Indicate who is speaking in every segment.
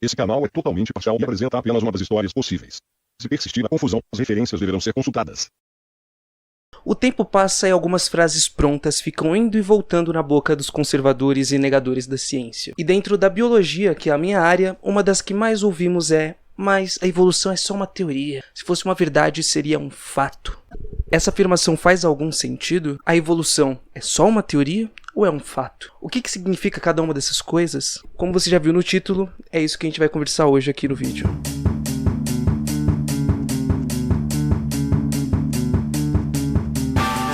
Speaker 1: Esse canal é totalmente parcial e apresenta apenas uma das histórias possíveis. Se persistir a confusão, as referências deverão ser consultadas.
Speaker 2: O tempo passa e algumas frases prontas ficam indo e voltando na boca dos conservadores e negadores da ciência. E dentro da biologia, que é a minha área, uma das que mais ouvimos é: mas a evolução é só uma teoria. Se fosse uma verdade, seria um fato. Essa afirmação faz algum sentido? A evolução é só uma teoria ou é um fato? O que significa cada uma dessas coisas? Como você já viu no título, é isso que a gente vai conversar hoje aqui no vídeo.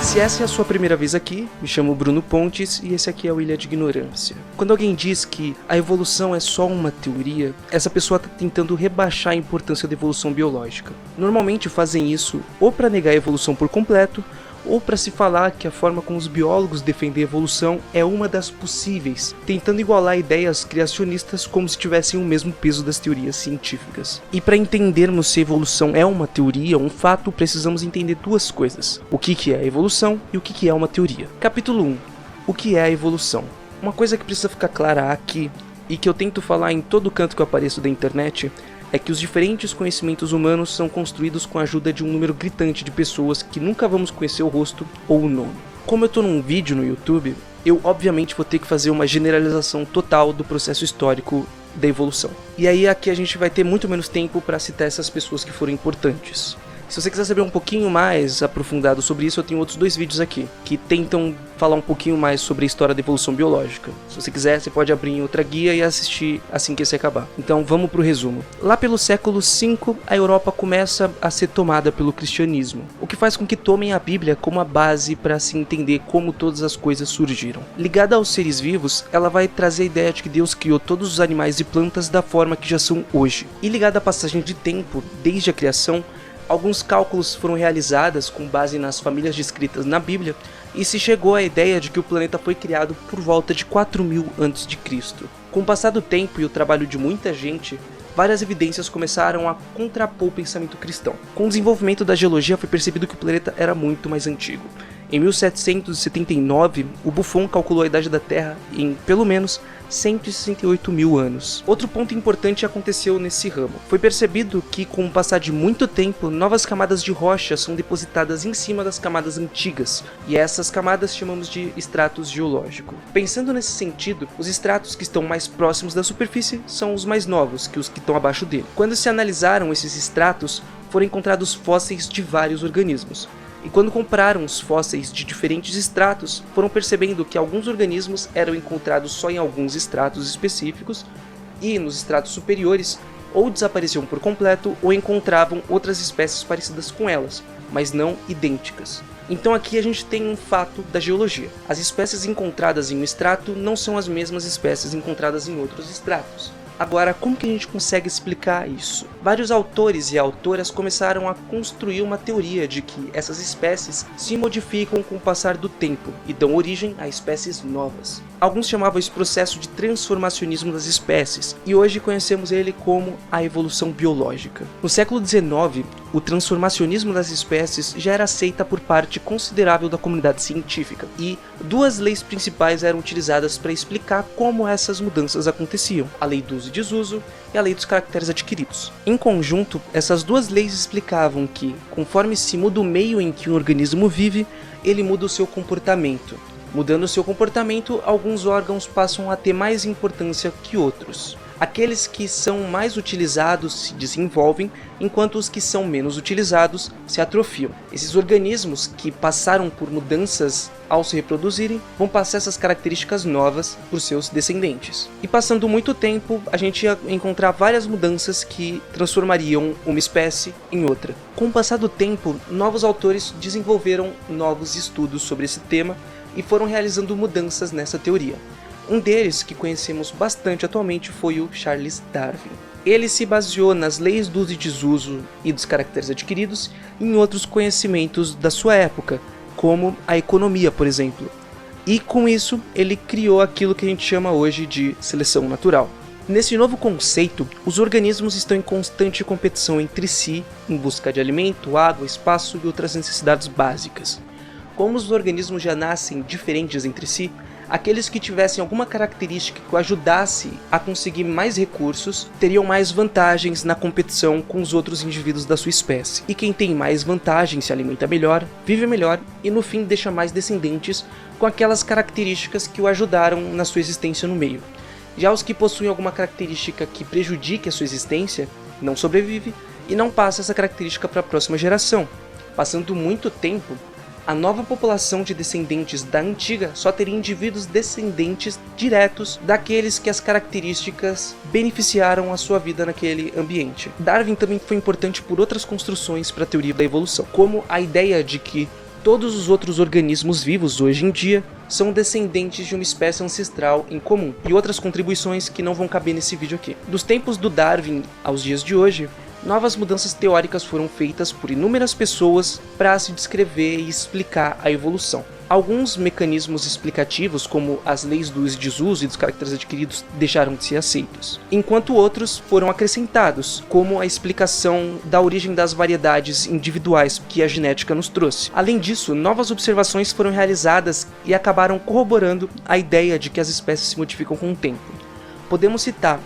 Speaker 2: Se essa é a sua primeira vez aqui, me chamo Bruno Pontes e esse aqui é o Ilha de Ignorância. Quando alguém diz que a evolução é só uma teoria, essa pessoa está tentando rebaixar a importância da evolução biológica. Normalmente fazem isso ou para negar a evolução por completo, ou para se falar que a forma como os biólogos defendem a evolução é uma das possíveis, tentando igualar ideias criacionistas como se tivessem o mesmo peso das teorias científicas. E para entendermos se a evolução é uma teoria ou um fato, precisamos entender duas coisas: o que é a evolução e o que é uma teoria. Capítulo 1. O que é a evolução? Uma coisa que precisa ficar clara aqui, e que eu tento falar em todo canto que eu apareço da internet, é que os diferentes conhecimentos humanos são construídos com a ajuda de um número gritante de pessoas que nunca vamos conhecer o rosto ou o nome. Como eu tô num vídeo no YouTube, eu obviamente vou ter que fazer uma generalização total do processo histórico da evolução. E aí aqui a gente vai ter muito menos tempo para citar essas pessoas que foram importantes. Se você quiser saber um pouquinho mais aprofundado sobre isso, eu tenho outros dois vídeos aqui, que tentam falar um pouquinho mais sobre a história da evolução biológica. Se você quiser, você pode abrir em outra guia e assistir assim que esse acabar. Então vamos pro resumo. Lá pelo século V, a Europa começa a ser tomada pelo cristianismo, o que faz com que tomem a Bíblia como a base para se entender como todas as coisas surgiram. Ligada aos seres vivos, ela vai trazer a ideia de que Deus criou todos os animais e plantas da forma que já são hoje. E ligada à passagem de tempo, desde a criação, alguns cálculos foram realizados com base nas famílias descritas na Bíblia e se chegou à ideia de que o planeta foi criado por volta de 4000 a.C. Com o passar do tempo e o trabalho de muita gente, várias evidências começaram a contrapor o pensamento cristão. Com o desenvolvimento da geologia foi percebido que o planeta era muito mais antigo. Em 1779, o Buffon calculou a idade da Terra em, pelo menos, 168 mil anos. Outro ponto importante aconteceu nesse ramo. Foi percebido que, com o passar de muito tempo, novas camadas de rocha são depositadas em cima das camadas antigas, e essas camadas chamamos de estratos geológicos. Pensando nesse sentido, os estratos que estão mais próximos da superfície são os mais novos que os que estão abaixo dele. Quando se analisaram esses estratos, foram encontrados fósseis de vários organismos. E quando compararam os fósseis de diferentes estratos, foram percebendo que alguns organismos eram encontrados só em alguns estratos específicos, e nos estratos superiores ou desapareciam por completo ou encontravam outras espécies parecidas com elas, mas não idênticas. Então aqui a gente tem um fato da geologia. As espécies encontradas em um estrato não são as mesmas espécies encontradas em outros estratos. Agora, como que a gente consegue explicar isso? Vários autores e autoras começaram a construir uma teoria de que essas espécies se modificam com o passar do tempo e dão origem a espécies novas. Alguns chamavam esse processo de transformacionismo das espécies, e hoje conhecemos ele como a evolução biológica. No século XIX, o transformacionismo das espécies já era aceita por parte considerável da comunidade científica, e duas leis principais eram utilizadas para explicar como essas mudanças aconteciam: a lei do uso e desuso e a lei dos caracteres adquiridos. Em conjunto, essas duas leis explicavam que, conforme se muda o meio em que um organismo vive, ele muda o seu comportamento. Mudando o seu comportamento, alguns órgãos passam a ter mais importância que outros. Aqueles que são mais utilizados se desenvolvem, enquanto os que são menos utilizados se atrofiam. Esses organismos que passaram por mudanças ao se reproduzirem vão passar essas características novas para os seus descendentes. E passando muito tempo, a gente ia encontrar várias mudanças que transformariam uma espécie em outra. Com o passar do tempo, novos autores desenvolveram novos estudos sobre esse tema e foram realizando mudanças nessa teoria. Um deles, que conhecemos bastante atualmente, foi o Charles Darwin. Ele se baseou nas leis do uso e desuso e dos caracteres adquiridos e em outros conhecimentos da sua época, como a economia, por exemplo. E com isso, ele criou aquilo que a gente chama hoje de seleção natural. Nesse novo conceito, os organismos estão em constante competição entre si, em busca de alimento, água, espaço e outras necessidades básicas. Como os organismos já nascem diferentes entre si, aqueles que tivessem alguma característica que o ajudasse a conseguir mais recursos teriam mais vantagens na competição com os outros indivíduos da sua espécie. E quem tem mais vantagem se alimenta melhor, vive melhor e no fim deixa mais descendentes com aquelas características que o ajudaram na sua existência no meio. Já os que possuem alguma característica que prejudique a sua existência não sobrevive e não passa essa característica para a próxima geração. Passando muito tempo, a nova população de descendentes da antiga só teria indivíduos descendentes diretos daqueles que as características beneficiaram a sua vida naquele ambiente. Darwin também foi importante por outras construções para a teoria da evolução, como a ideia de que todos os outros organismos vivos hoje em dia são descendentes de uma espécie ancestral em comum, e outras contribuições que não vão caber nesse vídeo aqui. Dos tempos do Darwin aos dias de hoje, novas mudanças teóricas foram feitas por inúmeras pessoas para se descrever e explicar a evolução. Alguns mecanismos explicativos, como as leis do desuso e dos caracteres adquiridos, deixaram de ser aceitos, enquanto outros foram acrescentados, como a explicação da origem das variedades individuais que a genética nos trouxe. Além disso, novas observações foram realizadas e acabaram corroborando a ideia de que as espécies se modificam com o tempo. Podemos citar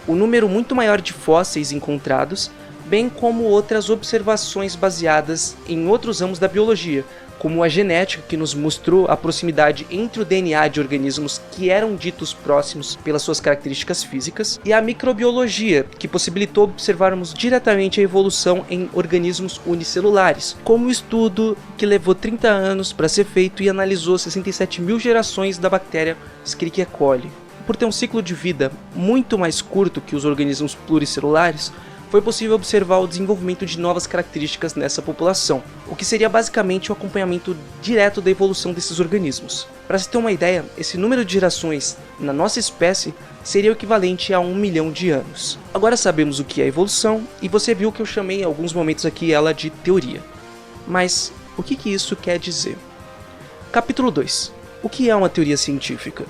Speaker 2: o número muito maior de fósseis encontrados, bem como outras observações baseadas em outros ramos da biologia, como a genética, que nos mostrou a proximidade entre o DNA de organismos que eram ditos próximos pelas suas características físicas, e a microbiologia, que possibilitou observarmos diretamente a evolução em organismos unicelulares, como o estudo que levou 30 anos para ser feito e analisou 67 mil gerações da bactéria Escherichia coli. Por ter um ciclo de vida muito mais curto que os organismos pluricelulares, foi possível observar o desenvolvimento de novas características nessa população, o que seria basicamente o acompanhamento direto da evolução desses organismos. Para se ter uma ideia, esse número de gerações na nossa espécie seria o equivalente a 1 milhão de anos. Agora sabemos o que é evolução, e você viu que eu chamei em alguns momentos aqui ela de teoria. Mas o que isso quer dizer? Capítulo 2. O que é uma teoria científica?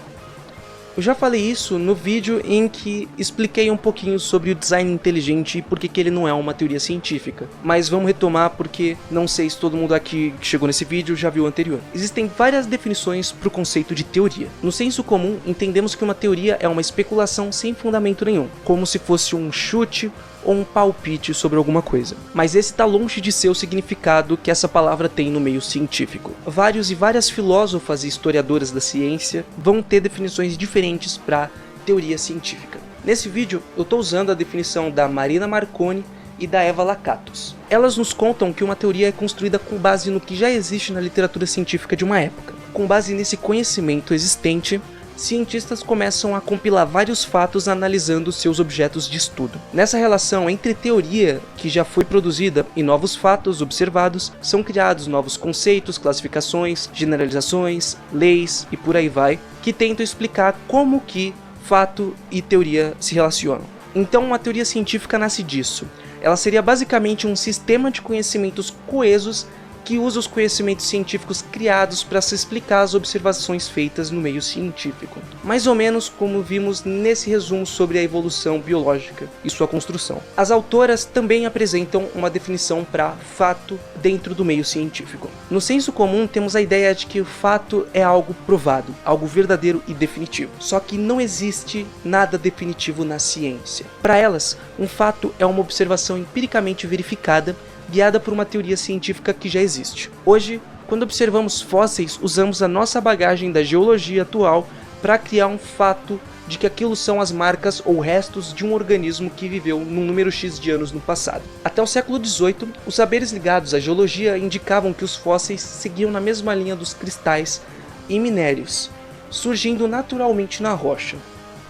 Speaker 2: Eu já falei isso no vídeo em que expliquei um pouquinho sobre o design inteligente e por que ele não é uma teoria científica. Mas vamos retomar porque não sei se todo mundo aqui que chegou nesse vídeo já viu o anterior. Existem várias definições para o conceito de teoria. No senso comum, entendemos que uma teoria é uma especulação sem fundamento nenhum, como se fosse um chute ou um palpite sobre alguma coisa. Mas esse está longe de ser o significado que essa palavra tem no meio científico. Várias filósofas e historiadoras da ciência vão ter definições diferentes para teoria científica. Nesse vídeo, eu estou usando a definição da Marina Marconi e da Eva Lakatos. Elas nos contam que uma teoria é construída com base no que já existe na literatura científica de uma época. Com base nesse conhecimento existente, cientistas começam a compilar vários fatos analisando seus objetos de estudo. Nessa relação entre teoria que já foi produzida e novos fatos observados, são criados novos conceitos, classificações, generalizações, leis e por aí vai, que tentam explicar como que fato e teoria se relacionam. Então, uma teoria científica nasce disso. Ela seria basicamente um sistema de conhecimentos coesos que usa os conhecimentos científicos criados para se explicar as observações feitas no meio científico. Mais ou menos como vimos nesse resumo sobre a evolução biológica e sua construção. As autoras também apresentam uma definição para fato dentro do meio científico. No senso comum, temos a ideia de que o fato é algo provado, algo verdadeiro e definitivo. Só que não existe nada definitivo na ciência. Para elas, um fato é uma observação empiricamente verificada guiada por uma teoria científica que já existe. Hoje, quando observamos fósseis, usamos a nossa bagagem da geologia atual para criar um fato de que aquilo são as marcas ou restos de um organismo que viveu num número X de anos no passado. Até o século XVIII, os saberes ligados à geologia indicavam que os fósseis seguiam na mesma linha dos cristais e minérios, surgindo naturalmente na rocha.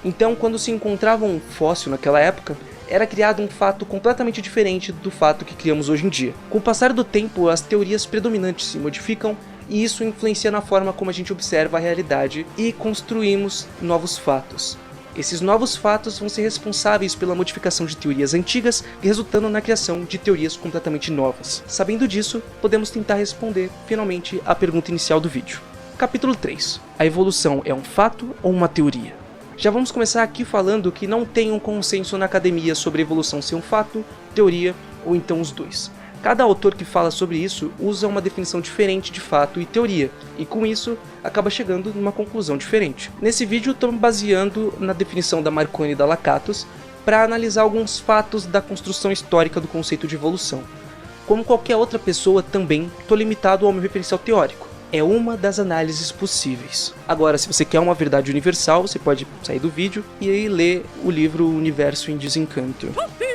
Speaker 2: Então, quando se encontrava um fóssil naquela época, era criado um fato completamente diferente do fato que criamos hoje em dia. Com o passar do tempo, as teorias predominantes se modificam e isso influencia na forma como a gente observa a realidade e construímos novos fatos. Esses novos fatos vão ser responsáveis pela modificação de teorias antigas, resultando na criação de teorias completamente novas. Sabendo disso, podemos tentar responder finalmente a pergunta inicial do vídeo. Capítulo 3. A evolução é um fato ou uma teoria? Já vamos começar aqui falando que não tem um consenso na academia sobre a evolução ser um fato, teoria ou então os dois. Cada autor que fala sobre isso usa uma definição diferente de fato e teoria, e com isso acaba chegando numa conclusão diferente. Nesse vídeo estamos baseando na definição da Marconi e da Lakatos para analisar alguns fatos da construção histórica do conceito de evolução. Como qualquer outra pessoa também, estou limitado ao meu referencial teórico. É uma das análises possíveis. Agora, se você quer uma verdade universal, você pode sair do vídeo e aí ler o livro Universo em Desencanto.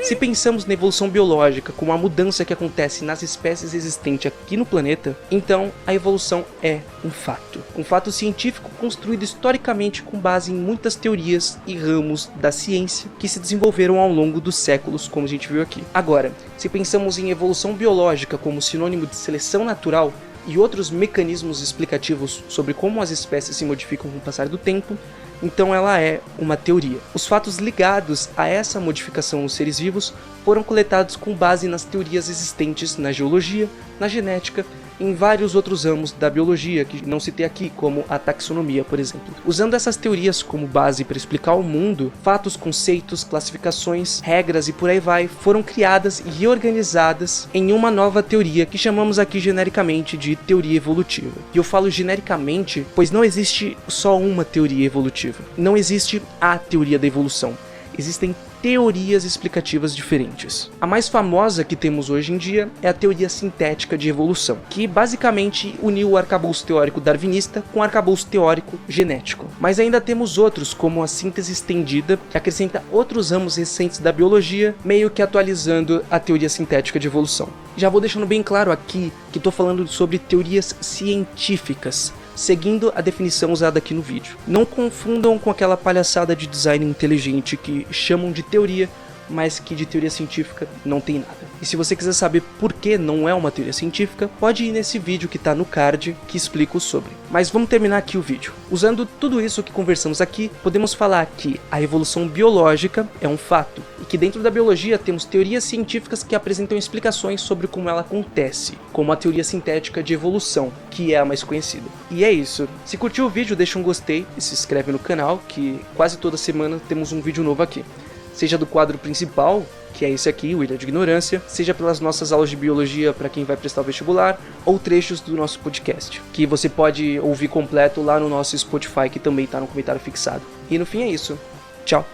Speaker 2: Se pensamos na evolução biológica como a mudança que acontece nas espécies existentes aqui no planeta, então a evolução é um fato. Um fato científico construído historicamente com base em muitas teorias e ramos da ciência que se desenvolveram ao longo dos séculos, como a gente viu aqui. Agora, se pensamos em evolução biológica como sinônimo de seleção natural, e outros mecanismos explicativos sobre como as espécies se modificam com o passar do tempo, então ela é uma teoria. Os fatos ligados a essa modificação nos seres vivos foram coletados com base nas teorias existentes na geologia, na genética e em vários outros ramos da biologia que não citei aqui, como a taxonomia, por exemplo. Usando essas teorias como base para explicar o mundo, fatos, conceitos, classificações, regras e por aí vai foram criadas e reorganizadas em uma nova teoria que chamamos aqui genericamente de teoria evolutiva. E eu falo genericamente, pois não existe só uma teoria evolutiva. Não existe a teoria da evolução. Existem teorias explicativas diferentes. A mais famosa que temos hoje em dia é a teoria sintética de evolução, que basicamente uniu o arcabouço teórico darwinista com o arcabouço teórico genético. Mas ainda temos outros, como a síntese estendida, que acrescenta outros ramos recentes da biologia, meio que atualizando a teoria sintética de evolução. Já vou deixando bem claro aqui que estou falando sobre teorias científicas, seguindo a definição usada aqui no vídeo. Não confundam com aquela palhaçada de design inteligente que chamam de teoria, mas que de teoria científica não tem nada. E se você quiser saber por que não é uma teoria científica, pode ir nesse vídeo que está no card que explico sobre. Mas vamos terminar aqui o vídeo. Usando tudo isso que conversamos aqui, podemos falar que a evolução biológica é um fato, e que dentro da biologia temos teorias científicas que apresentam explicações sobre como ela acontece, como a teoria sintética de evolução, que é a mais conhecida. E é isso. Se curtiu o vídeo, deixa um gostei e se inscreve no canal, que quase toda semana temos um vídeo novo aqui. Seja do quadro principal, que é esse aqui, o Ilha de Ignorância, seja pelas nossas aulas de biologia para quem vai prestar o vestibular, ou trechos do nosso podcast, que você pode ouvir completo lá no nosso Spotify, que também está no comentário fixado. E no fim é isso. Tchau!